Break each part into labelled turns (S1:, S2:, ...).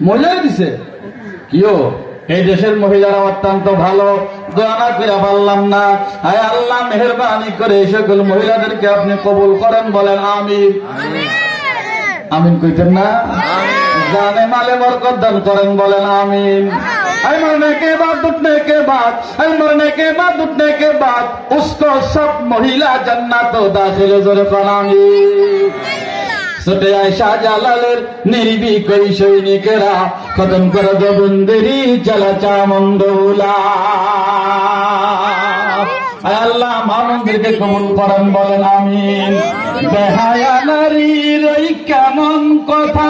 S1: মহিলা দিছে কিও এই দেশের মহিলারা অত্যন্ত ভালো, দোয়া না করে পারলাম না। আয় আল্লাহ মেহেরবানি করে এই সকল মহিলাদেরকে আপনি কবুল করেন, বলেন আমিন। আমিন কইতেন না? জানে মালে বরকত দান করেন, বলেন আমিন। मरने के बाद उठने के बाद मरने के बाद उठने के बाद उसको सब महिला जन्नत दाखिल जोरे कलामी। ছোটে আয়সা জালালের নির্ভীক ওই সৈনিকেরা খতম করে গোবিন্দেরই চালা চামন্দৌলা। আল্লাহ মামুনদেরকে কবুল করেন, বলেন আমিন। বেহায়া নারীর ওই কেমন কথা,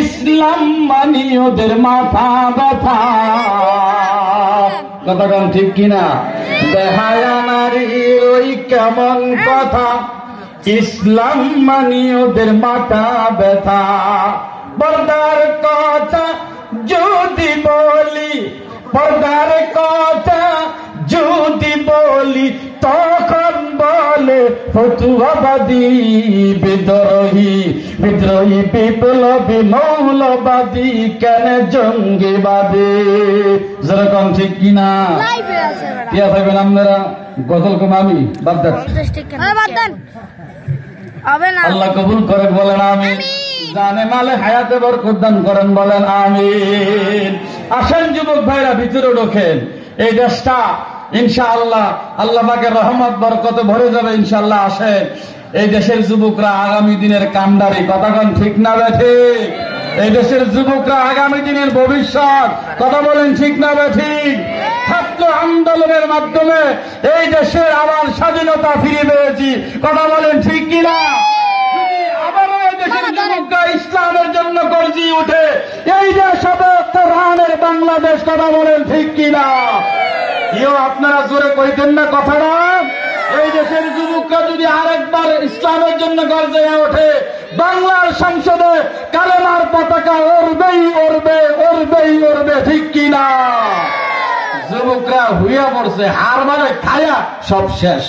S1: ইসলাম মানি ওদের মাথা ব্যথা। কথাটা ঠিক কিনা? বেহায়া নারীর ওই কেমন কথা, ইসলাম মানি ওদের মাথা ব্যথা। পর্দার কথা যদি বলি, পর্দার কথা যদি বলি, তখন বলে ফতুয়াবাদী বিদ্রোহী, বিদ্রোহী বিপ্লবী মৌলবাদী, কেন জঙ্গিবাদী। যেরকম ঠিক কিনা? ইয়া ভাইবেন আপনারা গজল কম আমি বাদ দেন, আল্লাহ কবুল করে, বলেন আমিন। জানে মালে হায়াতে বরকত দান করেন, বলেন আমিন। আসেন যুবক ভাইরা ভিতরে ঢোকেন। এই দেশটা ইনশাআল্লাহ আল্লাহ পাকের রহমত বরকতে ভরে যাবে ইনশাআল্লাহ। আসেন, এই দেশের যুবকরা আগামী দিনের কান্ডারি। কথা কোন ঠিক না ঠিক? এই দেশের যুবকরা আগামী দিনের ভবিষ্যৎ। কথা বলেন ঠিক না ঠিক? ছাত্র আন্দোলনের মাধ্যমে এই দেশের আবার স্বাধীনতা ফিরে পেয়েছি। কথা বলেন ঠিক কিনা? আবারও এই দেশের যুবকরা ইসলামের জন্য গর্জি উঠে, এই দেশ হবে কোরআনের বাংলাদেশ। কথা বলেন ঠিক কিনা? কেউ আপনারা জোরে কইতেন না কথাটা? এই দেশের যুবকরা যদি আরেকবার ইসলামের জন্য গর্জে ওঠে, বাংলার সংসদে কালেমার পতাকা উড়বেই উড়বে, উড়বেই উড়বে। ঠিক কিনা? যুবকরা হুইয়া পড়ছে, হার মানে খায়া সব শেষ।